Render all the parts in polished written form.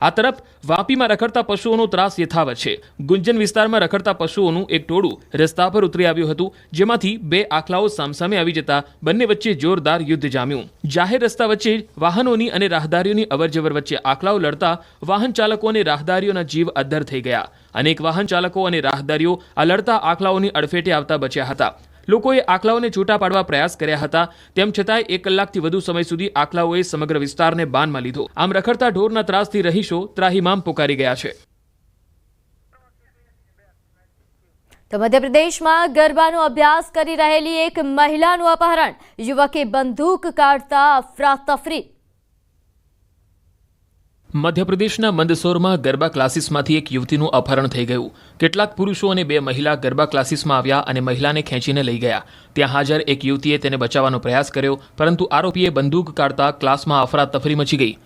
આ તરફ વાપીમાં રખડતા પશુઓનો ત્રાસ યથાવત છે। ગુંજન વિસ્તારમાં રખડતા પશુઓનું એક ટોળું રસ્તા પર ઉતરી આવ્યું હતું, જેમાંથી બે આખલાઓ સામસામે આવી જતા બંને વચ્ચે જોરદાર યુદ્ધ જામ્યું। જાહેર રસ્તા વચ્ચે વાહનોની અને રાહદારીઓની અવરજવર વચ્ચે આખલાઓ લડતા વાહન ચાલકો અને રાહદારીઓના જીવ અદ્ધર થઈ ગયા। અનેક વાહન ચાલકો અને રાહદારીઓ આ લડતા આખલાઓની અડફેટે આવતા બચ્યા હતા। લોકોએ આખલાઓને છૂટા પાડવા પ્રયાસ કર્યા હતા, તેમ છતાંય 1 કલાકથી વધુ સમય સુધી આખલાઓએ સમગ્ર વિસ્તારને બાનમાં લીધો। આમ રખડતા ઢોરના ત્રાસથી રહીશો ત્રાહિમામ પોકારી ગયા છે। તો મધ્યપ્રદેશમાં ગરબાનો અભ્યાસ કરી રહેલી એક મહિલાનું અપહરણ, યુવકે બંદૂક કાઢતા અફરાતફરી। મધ્યપ્રદેશના મંદસૌરમાં ગરબા ક્લાસીસમાંથી એક યુવતીનું અપહરણ થઈ ગયું। કેટલાક પુરુષો અને 2 મહિલા ગરબા ક્લાસીસમાં આવ્યા અને મહિલાને ખેંચીને લઈ ગયા। ત્યાં હાજર એક યુવતીએ તેને બચાવવાનો પ્રયાસ કર્યો, પરંતુ આરોપીએ બંદૂક કાઢતા ક્લાસમાં અફરાતફરી મચી ગઈ।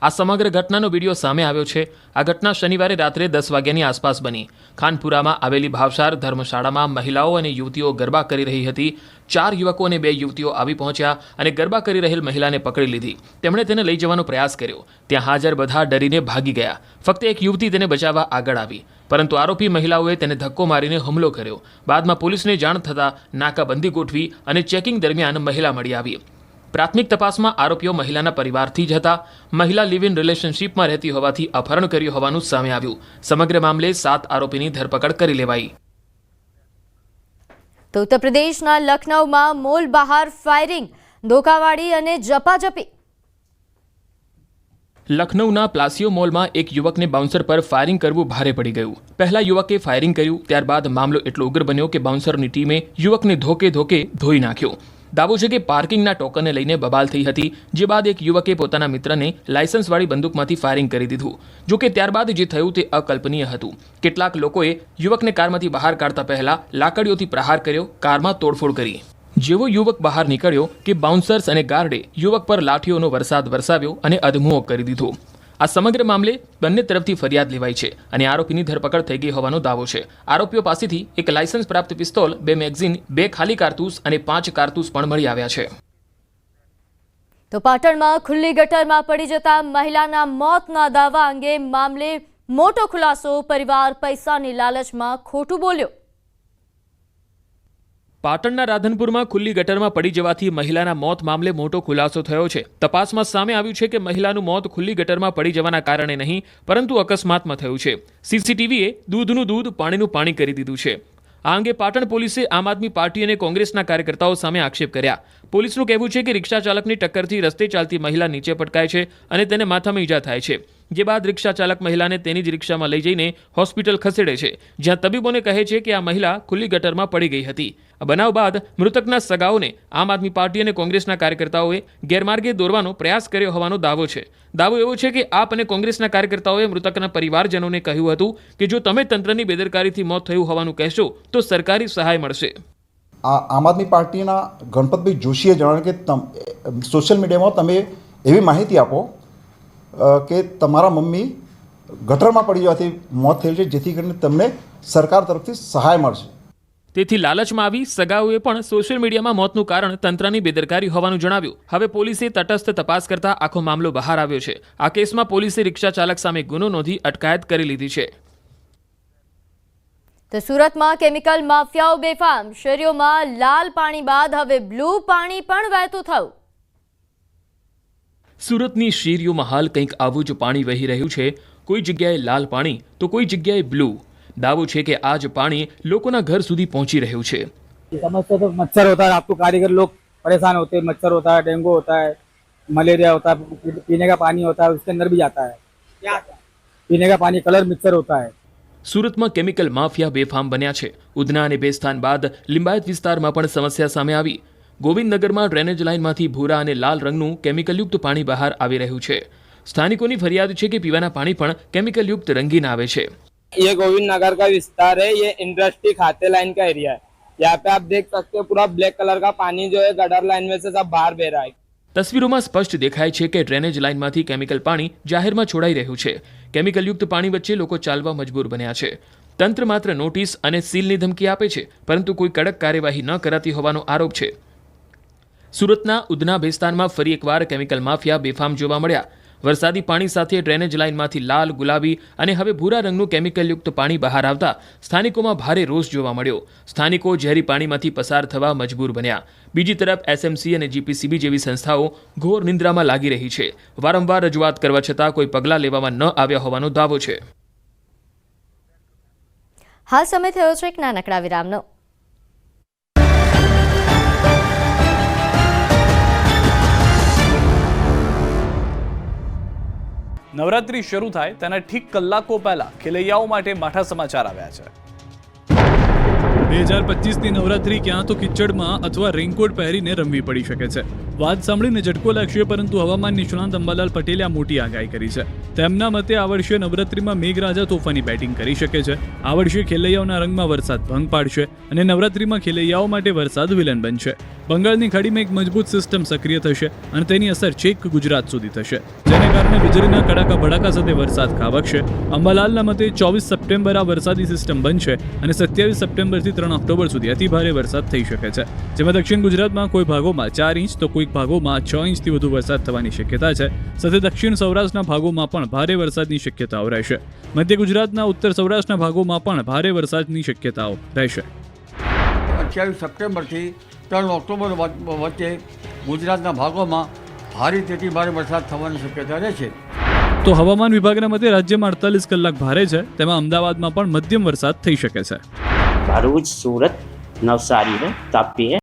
આ સમગ્ર ઘટનાનો વિડીયો સામે આવ્યો છે। આ ઘટના શનિવારે રાત્રે 10 વાગ્યાની આસપાસ બની। ખાનપુરામાં આવેલી ભાવસાર ધર્મશાળામાં મહિલાઓ અને યુવતીઓ ગરબા કરી રહી હતી। 4 યુવકો અને 2 યુવતીઓ આવી પહોંચ્યા અને ગરબા કરી રહેલ મહિલાને પકડી લીધી। તેમણે તેને લઈ જવાનો પ્રયાસ કર્યો। ત્યાં હાજર બધા ડરીને ભાગી ગયા। ફક્ત એક યુવતી તેને બચાવવા આગળ આવી, પરંતુ આરોપી મહિલાઓએ તેને ધક્કો મારીને હુમલો કર્યો। બાદમાં પોલીસને જાણ થતાં નાકાબંધી ગોઠવી અને ચેકિંગ દરમિયાન મહિલા મળી આવી। પ્રાથમિક તપાસમાં આરોપીઓ મહિલાના પરિવારથી જ હતા। મહિલા લિવ ઇન રિલેશનશીપમાં રહેતી હોવાથી અપહરણ કર્યું હોવાનું સામે આવ્યું। સમગ્ર મામલે 7 આરોપીની ધરપકડ કરી લેવાઈ। તો ઉત્તર પ્રદેશના લખનૌમાં મોલ બહાર ફાયરિંગ, ધોકાવાળી અને ઝપાઝપી। લખનૌના પ્લાસિયો મોલમાં એક યુવકને બાઉન્સર પર ફાયરિંગ કરવું ભારે પડી ગયું। પહેલા યુવકે ફાયરિંગ કર્યું, ત્યારબાદ મામલો એટલો ઉગ્ર બન્યો કે બાઉન્સરની ટીમે યુવકને ધોકે ધોઈ નાખ્યો। દાવો છે કે પાર્કિંગના ટોકનને લઈને બબાલ થઈ હતી, જે બાદ એક યુવકે પોતાના મિત્રને લાયસન્સવાળી બંદૂકમાંથી ફાયરિંગ કરી દીધું। જોકે ત્યારબાદ જે થયું તે અકલ્પનીય હતું। કેટલાક લોકોએ યુવકને કારમાંથી બહાર કાઢતા પહેલા લાકડીઓથી પ્રહાર કર્યો, કારમાં તોડફોડ કરી। જેવો યુવક બહાર નીકળ્યો કે બાઉન્સર્સ અને ગાર્ડે યુવક પર લાઠીઓનો વરસાદ વરસાવ્યો અને અધમુઓ કરી દીધો। આ સમગ્ર મામલે બંને તરફથી ફરિયાદ લેવાઈ છે અને આરોપીની ધરપકડ થઈ ગઈ હોવાનો દાવો છે। આરોપીઓ પાસેથી એક લાયસન્સ પ્રાપ્ત પિસ્તોલ, 2 મેગઝીન, 2 ખાલી કારતૂસ અને 5 કારતૂસ પણ મળી આવ્યા છે। તો પાટણમાં ખુલ્લી ગટરમાં પડી જતા મહિલાના મોતના દાવા અંગે મામલે મોટો ખુલાસો। પરિવાર પૈસાની લાલચમાં ખોટું બોલ્યો। પાટણના રાધનપુરમાં ખુલ્લી ગટરમાં પડી જવાથી મહિલાના મોત મામલે મોટો ખુલાસો થયો છે। તપાસમાં સામે આવ્યું છે કે મહિલાનું મોત ખુલ્લી ગટરમાં પડી જવાના કારણે નહીં, પરંતુ અકસ્માતમાં થયું છે। સીસીટીવીએ દૂધનું દૂધ, પાણીનું પાણી કરી દીધું છે। આ અંગે પાટણ પોલીસે આમ આદમી પાર્ટી અને કોંગ્રેસના કાર્યકર્તાઓ સામે આક્ષેપ કર્યા। પોલીસનું કહેવું છે કે રિક્ષા ચાલકની ટક્કરથી રસ્તે ચાલતી મહિલા નીચે પટકાય છે અને તેને માથામાં ઈજા થાય છે, જે બાદ રિક્ષા ચાલક મહિલાને તેની જ રિક્ષામાં લઈ જઈને હોસ્પિટલ ખસેડે છે, જ્યાં તબીબોને કહે છે કે આ મહિલા ખુલ્લી ગટરમાં પડી ગઈ હતી। આ બનાવ બાદ મૃતકના સગાઓને આમ આદમી પાર્ટી અને કોંગ્રેસના કાર્યકર્તાઓએ ગેરમાર્ગે દોરવાનો પ્રયાસ કર્યો હોવાનો દાવો છે। દાવો એવો છે કે આપ અને કોંગ્રેસના કાર્યકર્તાઓએ મૃતકના પરિવારજનોને કહ્યું હતું કે જો તમે તંત્રની બેદરકારીથી મોત થયું હોવાનું કહેશો તો સરકારી સહાય મળશે। આમ આદમી પાર્ટીના ગણપતભાઈ જોશીએ જણાવ્યું કે સોશિયલ મીડિયામાં તમે એવી માહિતી આપો કે તમારા મમ્મી ગટરમાં પડી જવાથી મોત થયું છે, જેથી કરીને તમને સરકાર તરફથી સહાય મળશે। તેથી લાલચમાં આવી સગાઓએ પણ સોશિયલ મીડિયામાં મોતનું કારણ તંત્રની બેદરકારી હોવાનું જણાવ્યું। હવે પોલીસે તટસ્થ તપાસ કરતા આખો મામલો બહાર આવ્યો છે। આ કેસમાં પોલીસે રિક્ષા ચાલક સામે ગુનો નોંધી અટકાયત કરી લીધી છે। તો સુરતમાં કેમિકલ માફિયાઓ બેફામ, શેરીઓમાં લાલ પાણી બાદ હવે બ્લુ પાણી પણ વહેતું થયું। સુરતની શેરીઓમાં હાલ કંઈક આવું જ પાણી વહી રહ્યું છે। કોઈ જગ્યાએ લાલ પાણી તો કોઈ જગ્યાએ બ્લू। दावो है कि आज पानी लोगों घर સુધી पहुंची રહ્યું છે। समस्या तो मच्छर होता है, आपको कारीगर लोग परेशान होते हैं। मच्छर होता है, डेंगू होता है, मलेरिया होता है, पीने का पानी होता है उसके अंदर भी जाता है। क्या पीने का पानी कलर मिक्सर होता है। सूरत में केमिकल माफिया बेफाम बन्या है। उधना और बेस्थान बाद लिंबायत विस्तार में पण समस्या सामे आवी। गोविंदनगर में ड्रेनेज लाइन में भूरा और लाल रंगનું केमिकलयुक्त पानी बहार આવી રહ્યું છે। સ્થાનિકોની ફરિયાદ છે કે પીવાના પાણી પણ કેમિકલયુक्त रंगीन આવે છે। ये गोविंद नगर का विस्तार है। ये इंडस्ट्री खाते लाइन का एरिया है। यहाँ पे आप देख सकते हो पूरा ब्लैक कलर का पानी जो है गटर लाइन में से सब बाहर बह रहा है। तस्वीरों में स्पष्ट देखाय છે કે ડ્રેનેજ લાઇનમાંથી કેમિકલ પાણી જાહેરમાં છોડાઈ રહ્યું છે। કેમિકલયુક્ત પાણી વચ્ચે લોકો ચાલવા મજબૂર બન્યા છે। તંત્ર માત્ર નોટિસ અને સીલની ધમકી આપે છે, પરંતુ કોઈ કડક કાર્યવાહી ન કરાતી હોવાનો આરોપ છે। સુરતના ઉધના બેસ્તાનમાં ફરી એકવાર કેમિકલ માફિયા બેફામ જોવા મળ્યા। વરસાદી પાણી સાથે ડ્રેનેજ લાઇનમાંથી લાલ, ગુલાબી અને હવે ભૂરા રંગનું કેમિકલયુક્ત પાણી બહાર આવતા સ્થાનિકોમાં ભારે રોષ જોવા મળ્યો. સ્થાનિકો ઝેરી પાણીમાંથી પસાર થવા મજબૂર બન્યા. બીજી તરફ એસએમસી અને જીપીસીબી જેવી સંસ્થાઓ ઘોર નિંદ્રામાં લાગી રહી છે. વારંવાર રજૂઆત કરવા છતાં કોઈ પગલાં લેવામાં ન આવ્યા હોવાનો દાવો છે. હાલ સમય થયો છે એક નાનકડા વિરામનો. નવરાત્રી શરૂ થાય તેના ઠીક કલાકો પહેલા ખેલૈયાઓ માટે માઠા સમાચાર આવ્યા છે. 2025ની નવરાત્રી ક્યાં તો કિચડમાં અથવા રેઇનકોટ પહેરીને રમવી પડી શકે છે. વાત સાંભળીને ઝટકો લાગશે, પરંતુ હવામાન નિષ્ણાંત અંબાલાલ પટેલે આ મોટી આગાહી કરી છે. તેમના મતે આ વર્ષે નવરાત્રીમાં મેઘરાજા તોફાની બેટિંગ કરી શકે છે. આ વર્ષે ખેલૈયાઓના રંગમાં વરસાદ ભંગ પાડશે અને નવરાત્રીમાં ખેલૈયાઓ માટે વરસાદ વિલન બનશે. બંગાળની ખાડીમાં એક મજબૂત સિસ્ટમ સક્રિય થશે અને તેની અસર છેક ગુજરાત સુધી થશે, જેને કારણે વીજળીના કડાકા ભડાકા સાથે વરસાદ ખાબકશે. અંબાલાલના મતે 24 સપ્ટેમ્બર આ વરસાદી સિસ્ટમ બનશે અને 27 સપ્ટેમ્બરથી 3 ઓક્ટોબર સુધી અતિભારે વરસાદ થઈ શકે છે, જેમાં દક્ષિણ ગુજરાતમાં કોઈ ભાગોમાં 4 ઇંચ તો કોઈક ભાગોમાં 6 ઇંચથી વધુ વરસાદ થવાની શક્યતા છે. સાથે દક્ષિણ સૌરાષ્ટ્રના ભાગોમાં પણ ભારે વરસાદની શક્યતાઓ રહેશે. મધ્ય ગુજરાતના ઉત્તર સૌરાષ્ટ્રના ભાગોમાં પણ ભારે વરસાદની શક્યતાઓ રહેશે. 28 સપ્ટેમ્બરથી 3 ઓક્ટોબર વચ્ચે ગુજરાતના ભાગોમાં ભારેથી ભારે વરસાદ થવાની શક્યતા રહેશે. તો હવામાન વિભાગના મતે રાજ્યમાં 48 કલાક ભારે છે, તેમાં અમદાવાદમાં પણ મધ્યમ વરસાદ થઈ શકે છે. भरूच, सूरत, नवसारी है, तापी है.